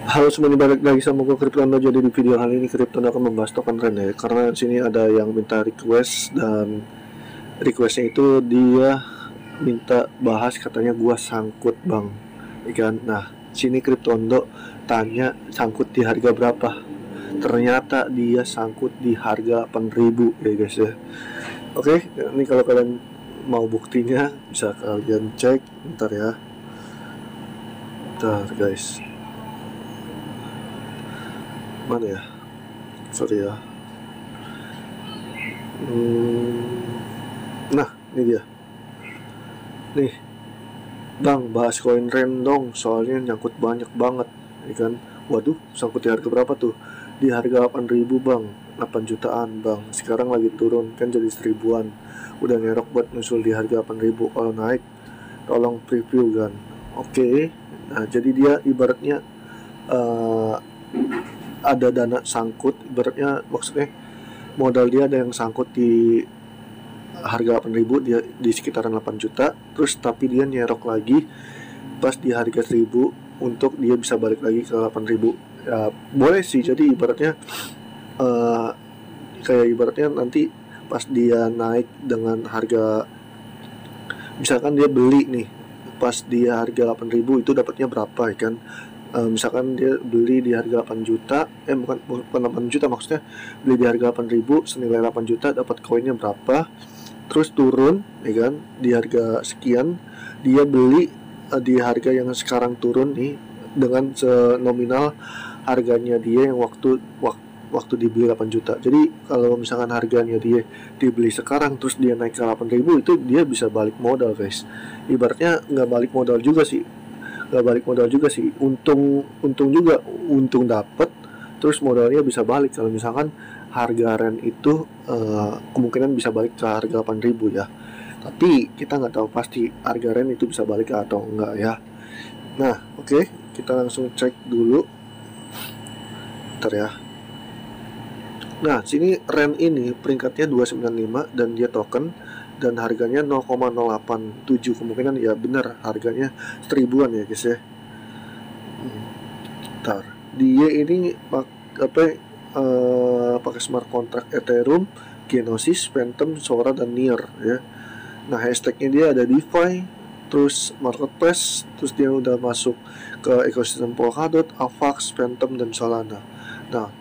Halo semuanya, balik lagi sama gue Kryptondo. Jadi di video kali ini Kryptondo akan membahas token Ren ya. Karena di sini ada yang minta request, dan requestnya itu dia minta bahas, katanya gua sangkut bang, ikan. Nah, sini Kryptondo tanya sangkut di harga berapa. Ternyata dia sangkut di harga 8.000 ya guys ya. Oke, ini kalau kalian mau buktinya bisa kalian cek. Bentar ya, bentar guys. Mana ya? Sorry ya. Nah, ini dia. Nih, bang, bahas koin Ren dong, soalnya nyangkut banyak banget, ya kan? Waduh, sangkut di harga berapa tuh? Di harga 8.000 bang, 8 jutaan bang. Sekarang lagi turun, kan jadi 1.000-an. Udah ngerok buat nyusul di harga 8.000. Kalau naik, tolong preview kan. Oke. Nah, jadi dia ibaratnya eh, ada dana sangkut, ibaratnya maksudnya modal dia ada yang sangkut di harga 8.000, dia di sekitaran 8 juta, terus tapi dia nyerok lagi pas di harga 1.000 untuk dia bisa balik lagi ke 8.000. Ya, boleh sih, jadi ibaratnya uh, kayak ibaratnya nanti pas dia naik dengan harga, misalkan dia beli nih pas dia harga 8.000, itu dapatnya berapa ya kan. Misalkan dia beli di harga 8 juta, bukan 8 juta maksudnya, beli di harga 8.000 senilai 8 juta, dapat koinnya berapa, terus turun ya kan di harga sekian, dia beli di harga yang sekarang turun nih dengan nominal harganya dia yang waktu dibeli 8 juta. Jadi kalau misalkan harganya dia dibeli sekarang terus dia naik ke 8.000, itu dia bisa balik modal guys. Ibaratnya nggak balik modal juga sih, untung untung juga, untung dapat, terus modalnya bisa balik. Kalau misalkan harga Ren itu kemungkinan bisa balik ke harga 8.000 ya, tapi kita nggak tahu pasti harga Ren itu bisa balik atau enggak ya. Nah, oke, kita langsung cek dulu. Bentar ya. Nah, sini Ren ini peringkatnya 295 dan dia token, dan harganya 0,087. Kemungkinan ya benar harganya 1.000-an ya guys ya. Bentar. Dia ini pakai smart contract Ethereum, Genesis, Phantom, Sora, dan Near ya. Nah, hashtagnya dia ada DeFi, terus marketplace, terus dia udah masuk ke ekosistem Polkadot, Avax, Phantom, dan Solana. Nah,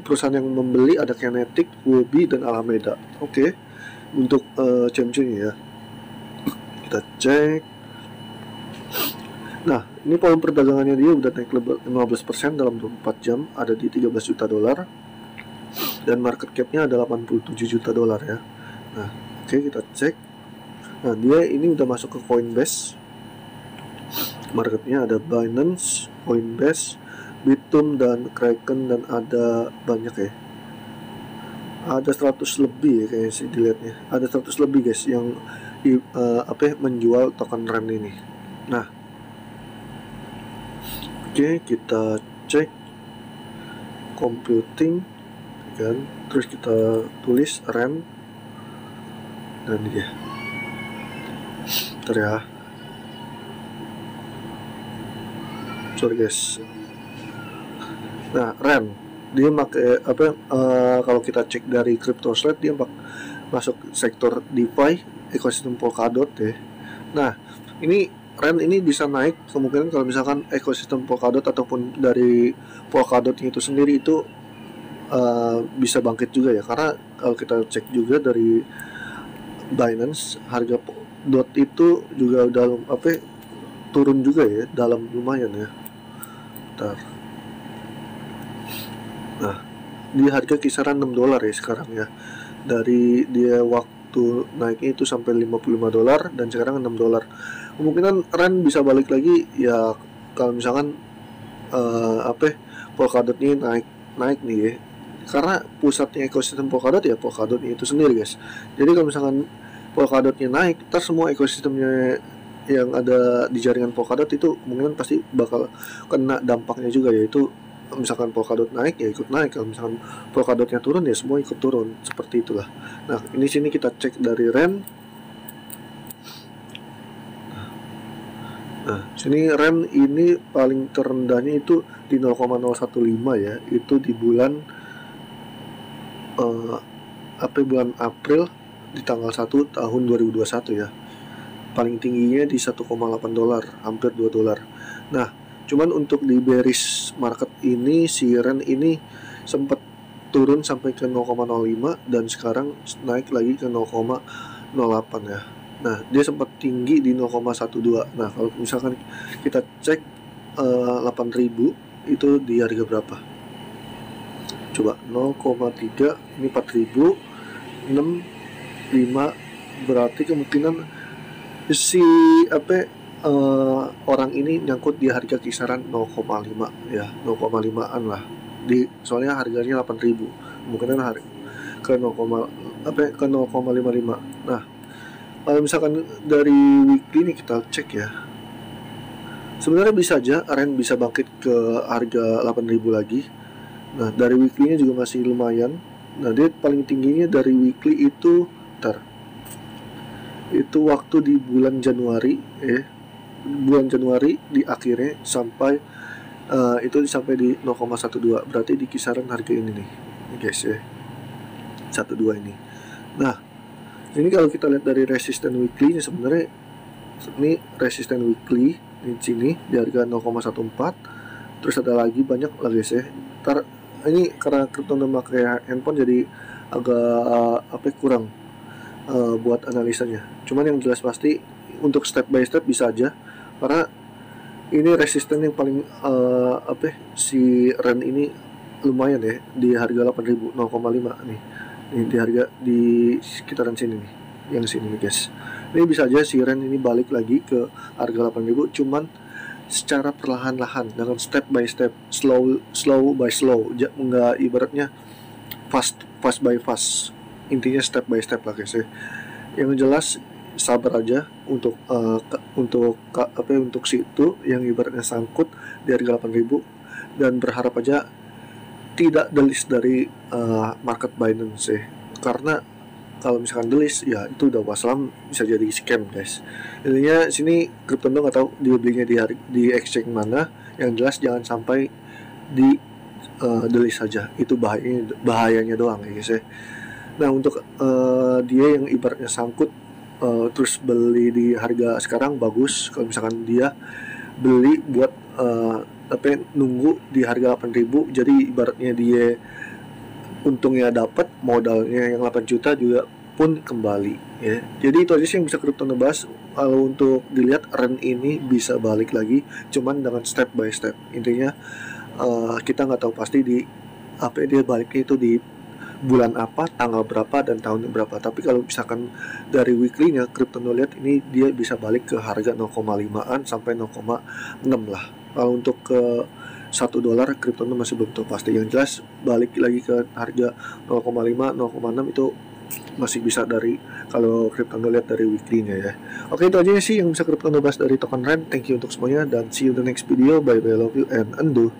perusahaan yang membeli ada Kinetic, Huobi, dan Alameda. Oke. Untuk chain-chainnya ya, kita cek. Nah, ini volume perdagangannya dia udah naik 15% dalam 24 jam, ada di 13 juta dolar, dan market cap-nya ada 87 juta dolar ya. Nah, oke, kita cek. Nah, dia ini udah masuk ke Coinbase. Marketnya ada Binance, Coinbase, Bitum, dan Kraken, dan ada banyak ya. Ada 100 lebih ya kayaknya sih dilihatnya. Ada 100 lebih guys yang menjual token Ren ini. Nah, oke, kita cek computing kan, terus kita tulis Ren. Dan ini dia. Bentar ya. Sorry guys. Nah, Ren dia pakai kalau kita cek dari CryptoSlate, dia masuk sektor DeFi, ekosistem Polkadot ya. Nah, ini Ren ini bisa naik kemungkinan kalau misalkan ekosistem Polkadot ataupun dari Polkadot itu sendiri itu bisa bangkit juga ya, karena kalau kita cek juga dari Binance, harga dot itu juga udah turun juga ya, dalam lumayan ya. Bentar. Nah, di harga kisaran 6 dolar ya sekarang ya. Dari dia waktu naiknya itu sampai 55 dolar, dan sekarang 6 dolar. Kemungkinan Ren bisa balik lagi ya kalau misalkan Polkadotnya naik nih ya. Karena pusatnya ekosistem Polkadot ya Polkadotnya itu sendiri guys. Jadi kalau misalkan Polkadotnya naik, ntar semua ekosistemnya yang ada di jaringan Polkadot itu kemungkinan pasti bakal kena dampaknya juga, yaitu misalkan Polkadot naik ya ikut naik, kalau misalkan Polkadotnya turun ya semua ikut turun, seperti itulah. Nah, ini sini kita cek dari Ren. Nah, Sini REN ini paling terendahnya itu di 0,015 ya, itu di bulan bulan April di tanggal 1 tahun 2021 ya. Paling tingginya di 1,8 dolar, hampir 2 dolar. Nah, cuman untuk di bearish market ini si REN ini sempat turun sampai ke 0,05 dan sekarang naik lagi ke 0,08 ya. Nah, dia sempat tinggi di 0,12. Nah, kalau misalkan kita cek 8.000 itu di harga berapa? Coba 0,3 ini 4.000, 6, 5, berarti kemungkinan si orang ini nyangkut di harga kisaran 0,5 ya, 0,5an lah. Soalnya harganya 8.000. Kemungkinan ke 0,55. Nah, kalau misalkan dari weekly ini kita cek ya, sebenarnya bisa aja REN bisa bangkit ke harga 8.000 lagi. Nah, dari weekly-nya juga masih lumayan. Nah, dia paling tingginya dari weekly itu itu waktu di bulan Januari ya. Bulan Januari di akhirnya sampai itu sampai di 0,12, berarti di kisaran harga ini nih guys ya, 12 ini. Nah, ini kalau kita lihat dari resisten weekly nya, sebenarnya ini resisten weekly di sini di harga 0,14. Terus ada lagi banyak lah guys ya. Ini karena Cryptonom pakai handphone jadi agak kurang buat analisanya. Cuman yang jelas pasti untuk step by step bisa aja, karena ini resisten yang paling si REN ini lumayan ya di harga 8.000, 0,5 nih. Ini di harga di sekitaran sini nih, yang sini nih guys. Ini bisa aja si REN ini balik lagi ke harga 8.000, cuman secara perlahan-lahan dengan step by step, slow by slow, nggak ibaratnya fast by fast. Intinya step by step lah guys ya. Yang jelas sabar aja untuk untuk situ yang ibaratnya sangkut di harga 8.000, dan berharap aja tidak delist dari market Binance ya. Karena kalau misalkan delist ya itu udah wassalam, bisa jadi scam guys. Intinya sini Cryptonom nggak tahu dia belinya di exchange mana, yang jelas jangan sampai di delist saja, itu bahayanya doang ya guys ya. Nah, untuk dia yang ibaratnya sangkut terus beli di harga sekarang, bagus kalau misalkan dia beli buat nunggu di harga 8.000, jadi ibaratnya dia untungnya dapat, modalnya yang 8 juta juga pun kembali ya. Jadi itu aja sih yang bisa Cryptonom bahas. Kalau untuk dilihat REN ini bisa balik lagi, cuman dengan step by step. Intinya kita nggak tahu pasti dia baliknya itu di bulan apa, tanggal berapa, dan tahun berapa. Tapi kalau misalkan dari weekly-nya Cryptonom lihat ini dia bisa balik ke harga 0,5an sampai 0,6 lah. Kalau untuk ke 1 dolar Cryptonom masih belum tahu pasti. Yang jelas balik lagi ke harga 0,5, 0,6 itu masih bisa dari kalau Cryptonom lihat dari weekly-nya ya. Oke, itu aja sih yang bisa Cryptonom bahas dari token REN. Thank you untuk semuanya dan see you the next video. Bye bye, love you and undo.